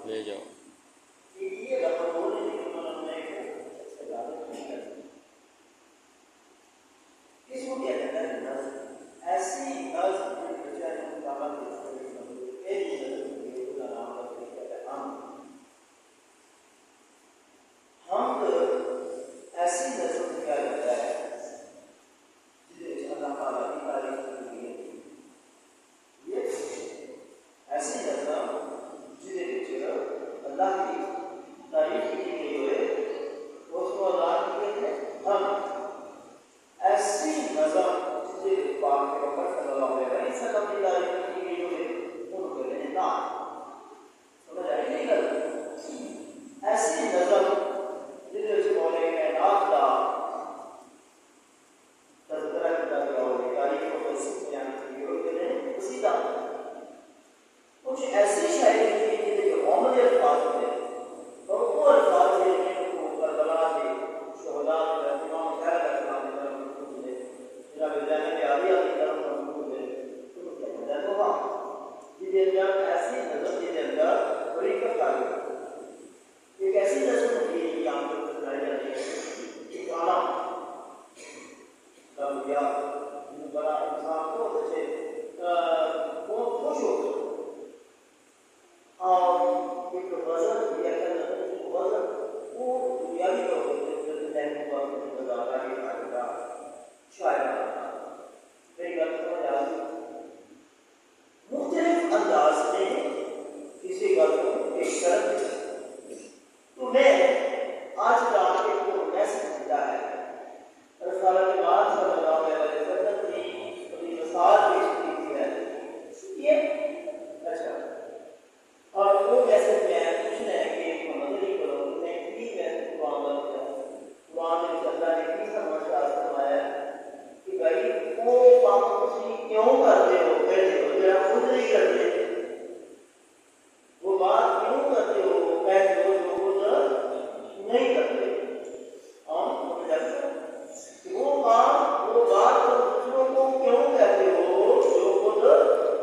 ले जाओ।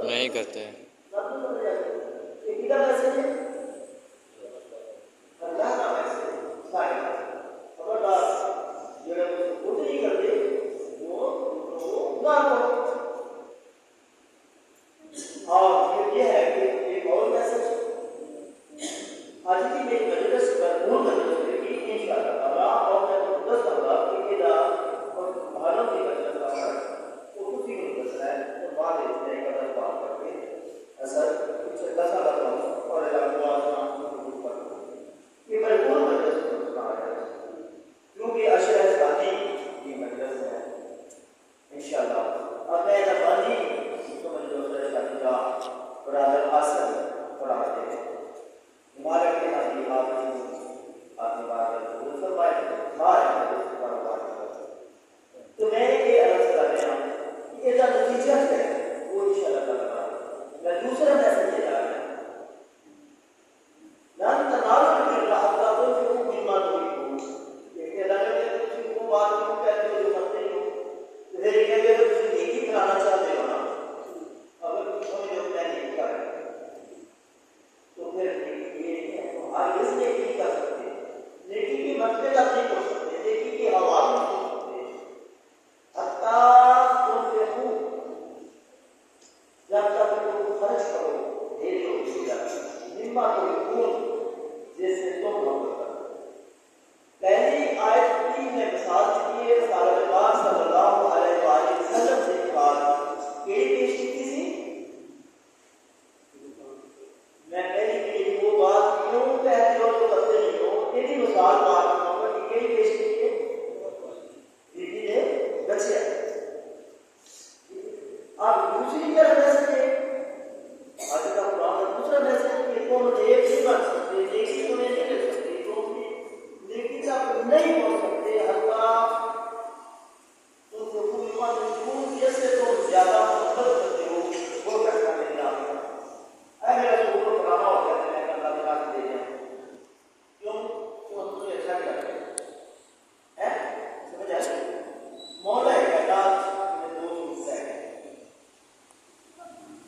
नहीं करते हैं। आज इस नेकी नहीं कर सकते, नेकी की मर्तबे तक नहीं पहुंच सकते, नेकी की हवा नहीं पहुंच सकते। हत्ता तुनफिकू, जब तक तुम खर्च करो ढेर हो निम्मा तुहिब्बून, जैसे तुम मोहब्बत करो। पहली आयत में मिसाल दी है साल्लल्लाहु अलैहि वसल्लम से बाद केड़ी पेश की थी। मैं पहली के वो बात क्यों कहते हो तो करते नहीं हो, तेरी मिसाल बात मोहब्बत की केड़ी पेश की है दीदी ने बच्चे। आप दूसरी तरफ ऐसे आज का पुराना दूसरा मैसेज कि तुम नेक नहीं बन सकते, नेकी तुम्हें नहीं मिल सकती, तुम नेकी तक नहीं पहुंच सकते। हत्ता तुमको खून जैसे तुम ज्यादा मोहब्बत करते हो वो करना नहीं आता। अरे मेरा स्कूल को पुराना हो गया, मैं अल्लाह दिला के दे दिया क्यों, तो तुझे अच्छा नहीं लगता है, समझ आ रही मौला है कैलाश में दो हिस्सा है।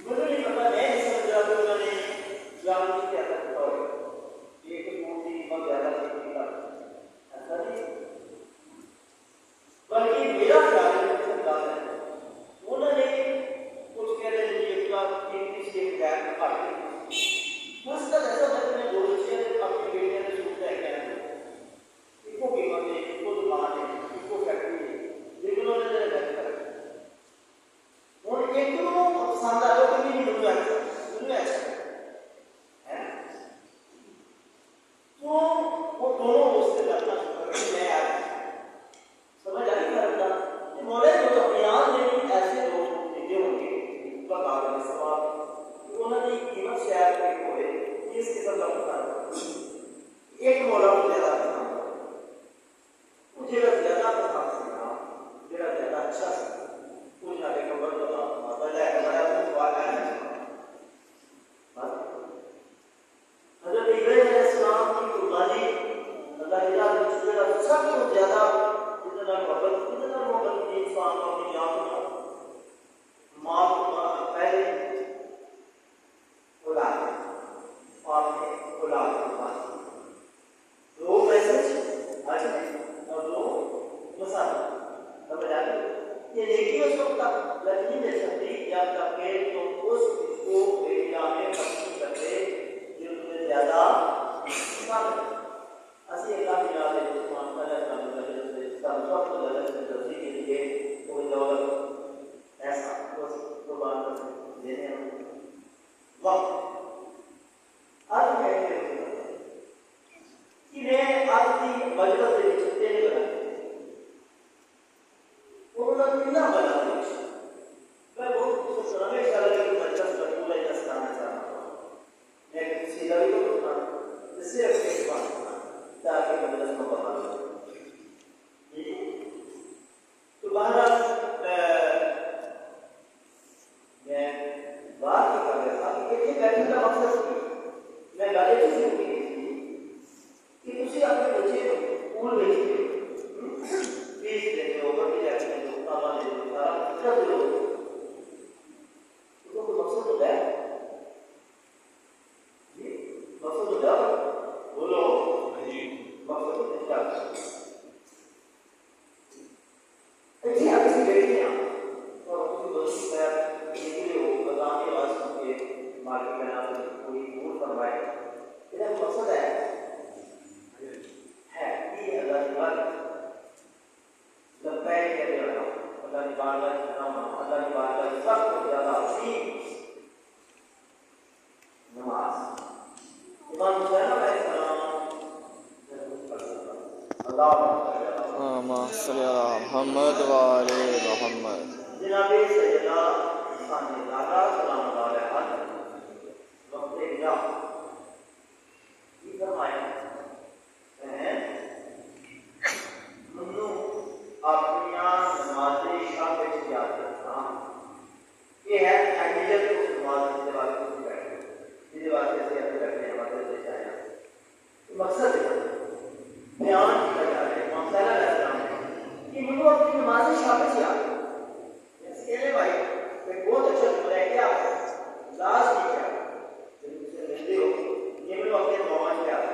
मुझे नहीं पता, मैं नहीं समझ रहा कि मैंने जान की क्या करता है, एक मूर्ति बहुत ज्यादा सीखी का ऐसा नहीं, बल्कि मेरा ख्याल है उन्होंने कुछ कह रहे हैं एक बार तीन से एक गैर काटे बस तक ऐसा लगने दो बच्चे अपनी बेटियां ने सोचता है क्या इनको कीमत है, इनको दुकान है, इनको फैक्ट्री है, लेकिन उन्होंने जरा गलत कर और एक तो पसंद आ रहा है कि नहीं दुनिया अच्छा है, तो वो दोनों उससे लड़ना शुरू कर मैं यार समझ आ नहीं करता कि मौला जो बयान में ऐसे लोग देते होंगे बता रहे सवाल उन्होंने कीमत शेयर की होए इस किस्म का बता एक मौला को ज्यादा पसंद मुझे ज्यादा पसंद था मेरा ज्यादा अच्छा कुछ ना देखो बंद होता माता है हमारा अपना सवाल है हजरत इब्राहीम अलैहिस्सलाम की कुर्बानी अल्लाह ताला ने सबसे ज्यादा इतना मोहब्बत की इंसान को अपनी जान को मां को पहले औलाद आपने औलाद के पास दो मैसेज आज और दो मसाला समझ आ गया। ये नेकी उस वक्त तक नहीं मिल सकती जब तक कि तुम उस को एरिया में पसंद करते जो तुम्हें ज्यादा पसंद है। असली अल्लाह की याद है सुभान अल्लाह सब वक्त गलत से जल्दी के लिए कोई दौलत ऐसा बस कुर्बान कर देने वक्त आज कहते हैं कि मैं आज की मजलिस से चिट्टे नहीं बनाते उन्होंने कितना बना दिया। मैं बहुत खुश हमेशा लगे कि मजलिस का पूरा इज्जत करना चाहता हूँ, मैं किसी लड़ी को रुकना इससे अपने बात ताकि मजलिस को बना तो बहरहाल मैं बात ही कर रहा था कि ये बैठने का मकसद मैं गाली किसी को नहीं थी कि तुझे अपने बच्चे को स्कूल भेजिए फीस देते हो बड़ी जाती है तो पापा दे दो सारा सब दो तो कोई मकसद होता है जी मकसद होता है बोलो मकसद होता है देखिए आप इसी बैठे हैं और कुछ दोस्त है ये वो बदाम की आवाज सुन के मार्केट में ना कोई मूड करवाए इसका मकसद है कि अल्लाह की बात लगता है कि अल्लाह की बात का नाम अल्लाह की बात का सबसे ज्यादा अजीम नमाज इमाम हुसैन अलैहिस्सलाम अल्लाह मोहम्मद वाले मोहम्मद जनाबे सैयदा सानी दादा सलाम अलैहि वक्त या ये फरमाया हैं मन्नू अपनिया नमाज़े शाम में याद रखना ये है अहमियत को नमाज के बाद को बैठे इसके बाद से अपने बैठने हमारे से जाया मकसद है बयान किया जा रहा है मौला कि मुझे अपनी नमाज़ शामिल किया इसके भाई मैं बहुत अच्छा बोला है क्या लास्ट नहीं क्या जब मुझसे मिलते हो ये मैं अपने नमाज पे आता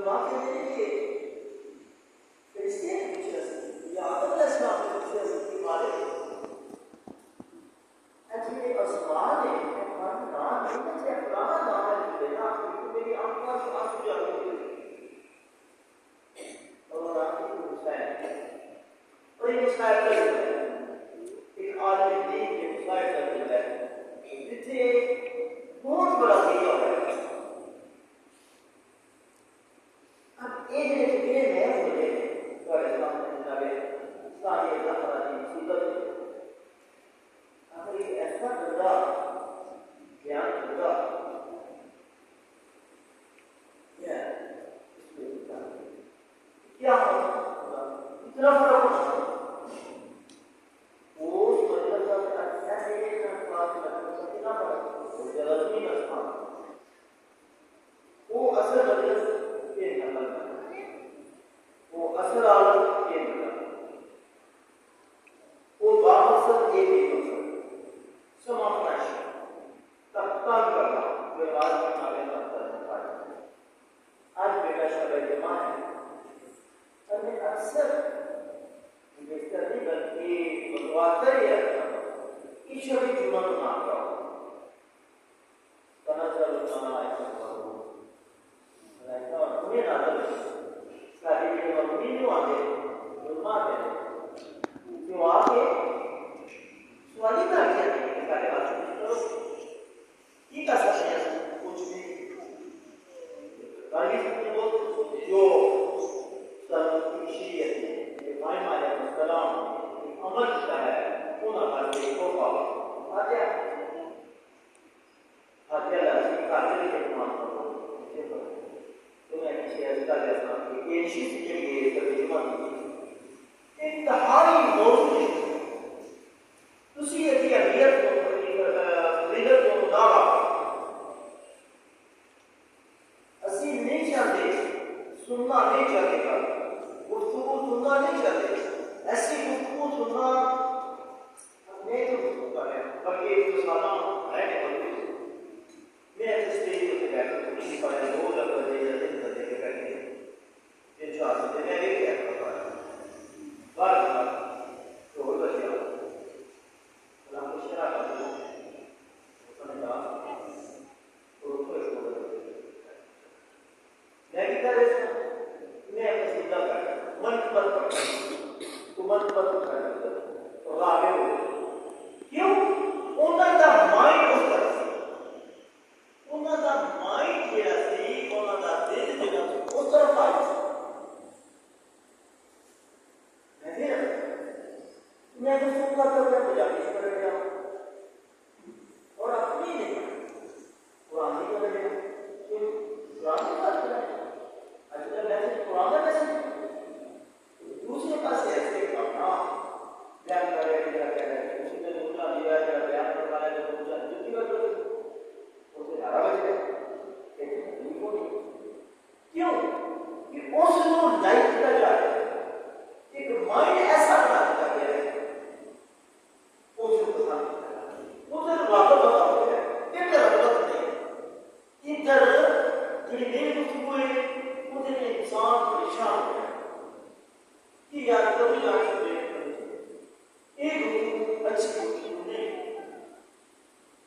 वाक्य देखिए क्रिश्चियन टीचर्स या अदर इस्लामिक टीचर्स के बारे में एक्चुअली असमान है और नाम नहीं है पुराना नाम है लेना तो मेरी आंखों से आंसू जा रहे हैं और आंखें मुस्कान और ये मुस्कान कर रहे हैं एक आदमी दीन के मुस्कान कर रहे हैं जिसे बहुत बड़ा दिया है अब एक दिन में मुझे कर इस्लाम ने सारी अल्लाह की सूरत अगर ये ऐसा होगा ज्ञान होगा क्या होगा इतना बड़ा वो मतलब अच्छा है ना क्लास में कितना बड़ा वो जल्दी ना वो असर बदल के नकल वो असर आलम के नकल वो बामसर के भी नकल समाप्त तत्काल करना व्यवहार करना बेहतर तरीका है आज बेटा शब्द जमा है अरे अक्सर बेहतरी बल्कि बदवातर है ईश्वरी जुम्मन ना करो तना चलो तना ऐसा करो ऐसा उन्हें ना करो सारी के मम्मी जो आगे जुम्मा दे जो आगे स्वालिता क्या सारे बात करो ये का सकते हैं कुछ भी गाली से वो जो सर्वशिष्य है इब्राहिम अलैहिस्सलाम अमल किया है उन्होंने बात को पावा आजा आजा लासी काफिर के मान करो तुम्हें किसी ऐसा जैसा कि ये चीज के लिए तर्जुमा कीजिए इंतहाई मौजूद तुसी यदि अमीर को लीडर को दावा असी नहीं चाहते सुनना नहीं चाहते का गुफ्तगू सुनना नहीं चाहते ऐसी गुफ्तगू सुनना मैं तो सुनता है बल्कि एक तो साला है नहीं बोलते मैं तो स्टेज पे बैठ कर किसी का रोज अगर दे जाते हैं तो देखे बैठे ये चाहते हैं मैं एक क्या करता है बार बार तो हो बचिया अल्लाह को शरा कर दो उसने कहा तो उसको मैं भी कर रहा मैं अपना सीधा कर मन पर तो मन पर कर और आगे हो क्यों उनका माइंड उस तरह से उनका माइंड जैसे उनका दिल जैसे उस तरफ आ मैं तो सुनता करने को जाके कर गया और अपनी नहीं पुरानी को लगे क्यों पुरानी बात है अच्छा मैसेज पुराना मैसेज दूसरे पास ऐसे करना बयान करे क्या कह रहे हैं उसी ने दूसरा दिया है बयान करना है तो दूसरा दूसरी बात तो उसे 11 बजे क्यों कि उस जो लाइफ का जाए एक माइंड ऐसा बना दिया गया है उसे पसंद उसे वापस बता हो गया इधर गलत नहीं इधर जो मेरे हुए उसे इंसान परेशान हो गया कि यार कभी जाके देख एक अच्छी नहीं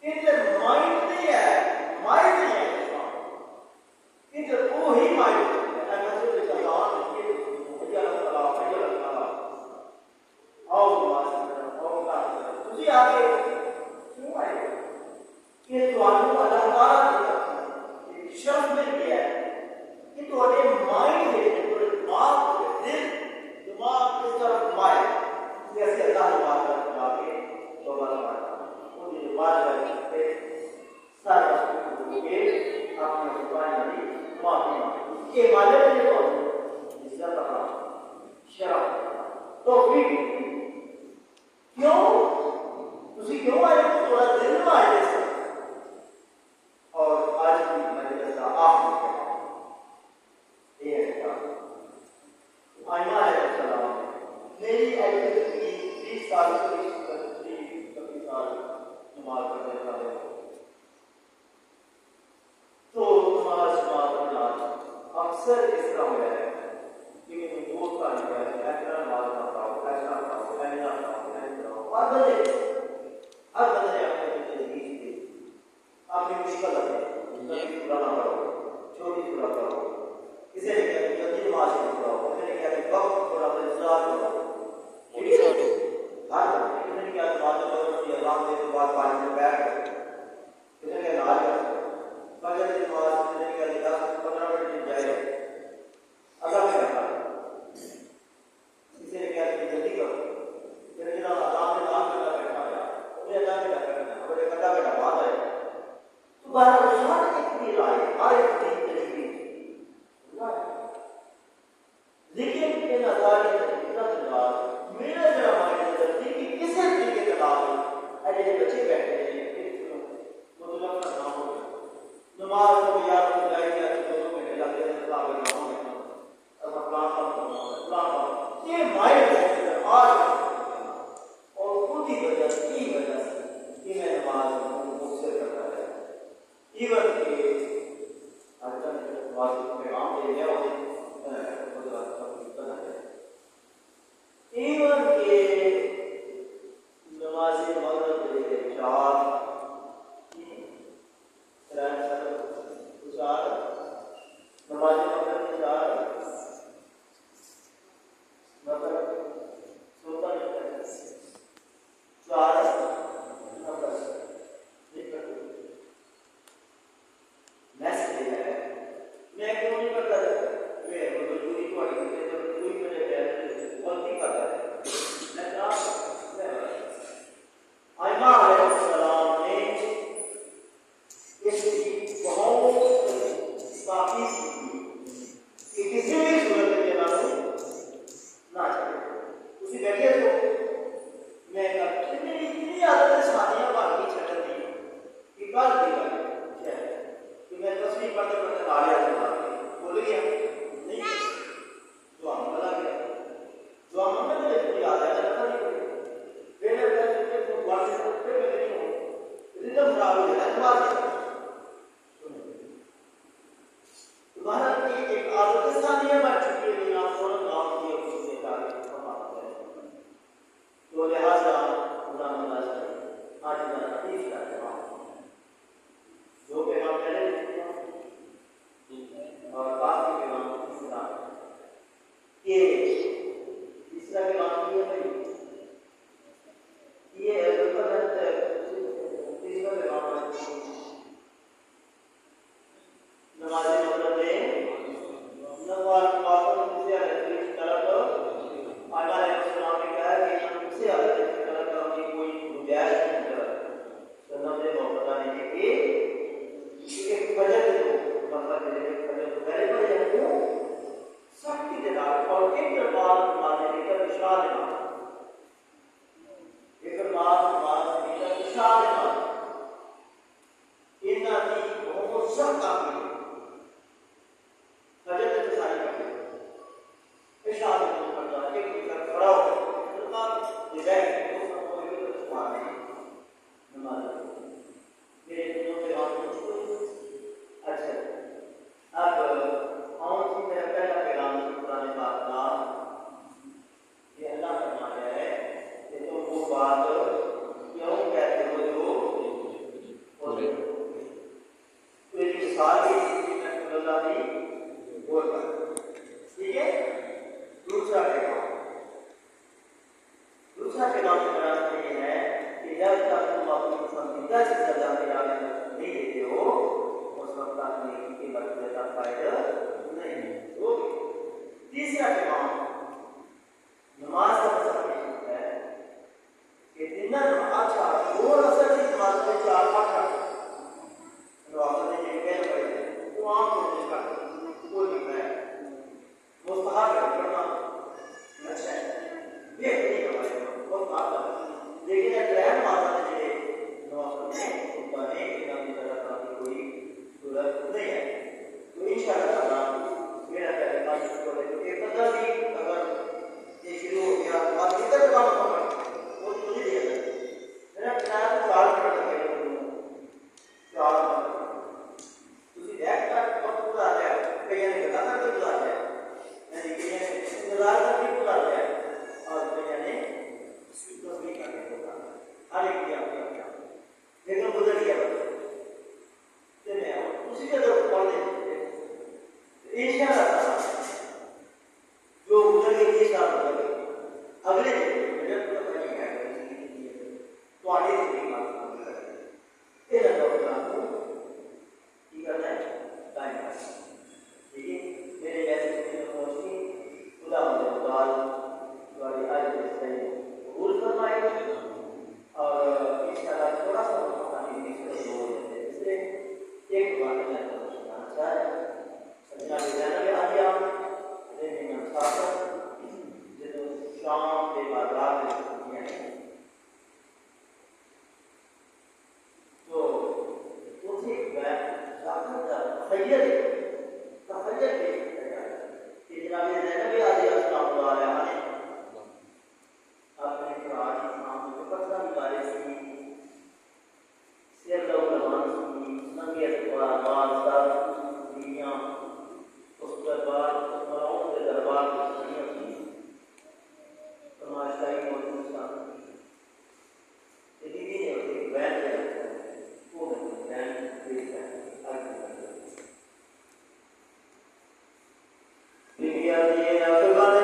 इधर माइंड नहीं है माइंड नहीं है इधर वो ही माइंड है अगर से चलान के या सलाम या सलाम आओ तुझे आगे क्यों आए ये तो आने वाला तारा एक शब्द में किया है कि तुम्हारे माइंड है तुम्हारे दिमाग की तरफ माइंड जैसे अल्लाह ने बात करके आगे तो बात वो जो बात करते सारा के अपने जुबान में माफी के माले में तो इज्जत का शर्म तो फिर क्यों तुसी क्यों आए हो थोड़ा दिल में आए और आज की मजलिस का आखिरी ये है आइमा है सलाम मेरी एक्टिविटी 20 साल से 25 साल नमाज पढ़ने वाले तो नमाज अक्सर सिद्ध हो गया है कि मैं दोस्त का नहीं है ऐसा बात करता हूँ ऐसा करो और बदले हर बदले अपने जिंदगी में आपकी मुश्किल है कभी पूरा ना करो छोटी पूरा करो इसे लेकर जल्दी नमाज पूरा हो इसे लेकर वक्त थोड़ा सा इंतजार करो हर इसे क्या नमाज करो कि अल्लाह के बाद 5 मिनट बैठ इसे लेकर नमाज फजर की नमाज इसे लेकर 10-15 मिनट जाए अल्लाह के करना इसे लेकर जल्दी करो फिर जरा अल्लाह के नाम करना बैठा है उन्हें अल्लाह के करना और एक अल्लाह का बात है तो बाहर हर एक की राय हर एक की तरीके लेकिन ये नजारे इतना नजारा मेरा जरा हमारे नजर थी कि किसी तरीके के नाम अरे बच्चे बैठे हैं तो लगता ना हो नमाज को याद हो जाएगी तो दोनों में लगे अल्लाह के नाम में अब प्लान ये माइंड है आज और खुद ही वजह से कि मैं नमाज मुझसे करता है इवन के अल्लाह ने वाजिब पैगाम दे दिया और इवन के नमाज़े मगरिब के 4 नमाज़े मगरिब के 4 मतलब सोता नहीं 4 मैसेज है मैं क्यों नहीं करता मैं मजबूरी को कोई मेरे गलती करता है मैं आयमा अलैहिस्सलाम ने इसकी बहुत काफी कि किसी भी सूरत में ना चले उसी बैठे तो मैं इतनी आदत सानिया बाकी छटन दी कि कल दी क्या कि मैं तस्वीर पढ़ते पढ़ते आ गया बोल गया नहीं जो हमला गया जो हमने मुझे याद है ना मेरे अंदर जो बात है फिर मैं नहीं हूं रिदम खराब हो जाता है तुम्हारा की एक आदत सानिया बन चुकी है ना फौरन काम किए उससे कार्य समाप्त है तो लिहाजा खुदा नमाज आज का हदीस का जवाब जो पैगाम पहले और बात के पैगाम तीसरा ये तीसरा पैगाम ये है ये तीसरा पैगाम नमाज़े मगरिब में नमाज पाक से अलग तरफ आला इस्लाम ने कहा कि हमसे अलग तरफ की कोई गुंजाइश नहीं है तो नमाज़े इंतजार करके बुलाते हैं और मैंने तस्वीर करके बुलाते हर एक की अपनी अपनी लेकिन गुजर गया उसी के तरफ पढ़ देते इशारा जो गुजर गई इशारा अगले दिन मुझे पता नहीं है तो आगे की बात ये लगा आपको ठीक है टाइम पास ठीक है मेरे जैसे पहुंचती खुदा मुझे दाल द्वारा आज से कबूल फरमाएगा और इंशाल्लाह थोड़ा सा इसलिए एक बात मैं आपको सुनाना चाह रहा हूं जनाब ज़ैनब आ गया लेकिन साथ जो शाम के बाद रात में छुट्टियां हैं तो उसी वक्त जाकर तखय्युल के कि जनाब ज़ैनब आ गया सल्लल्लाहु अलैहि आपने कुरान इस्लाम को पता निकाले सी शेर का उलमान की संगीत का बात साथ दुनिया उस दरबार मलाओं के दरबार की दुनिया की तमाशाई मौजूद था यदि भी ने एक बैन है वो बैन देख है दुनिया ये अफगान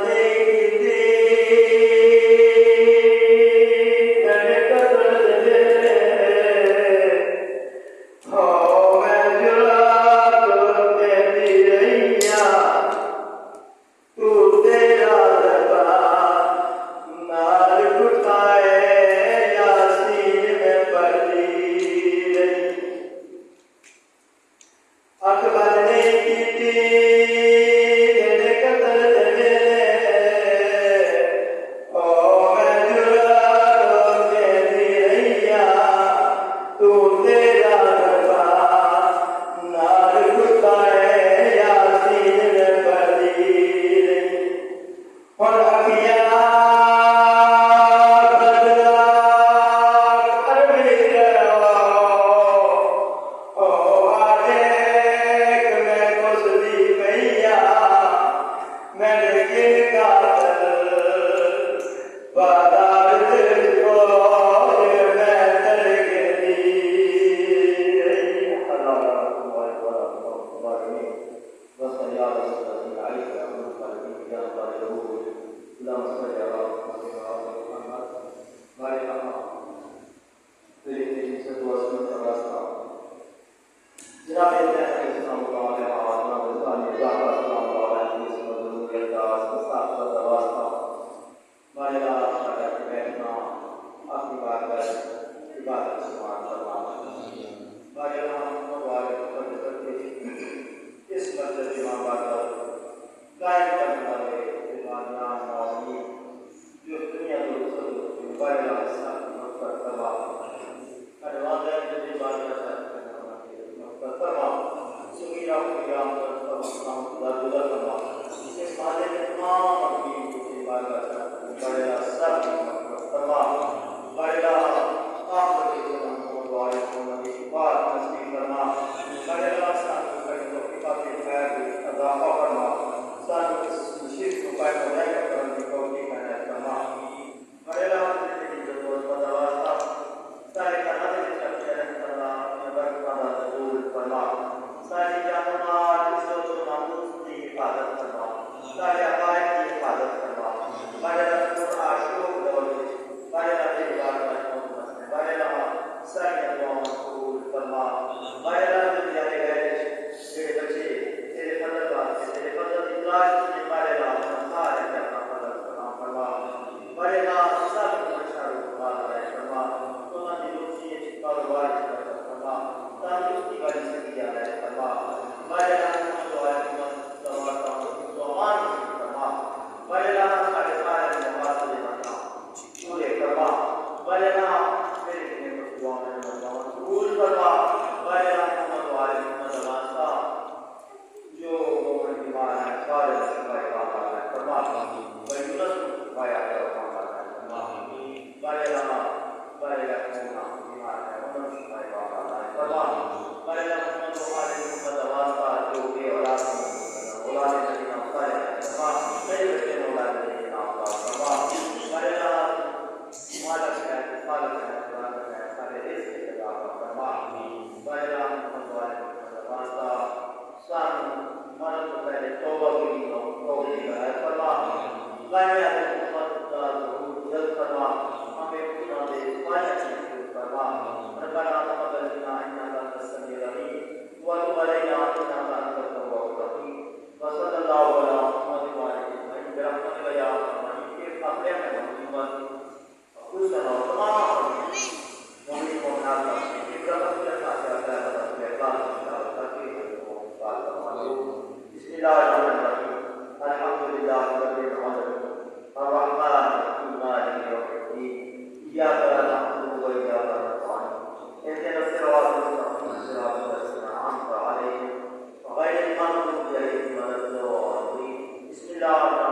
Bismillah.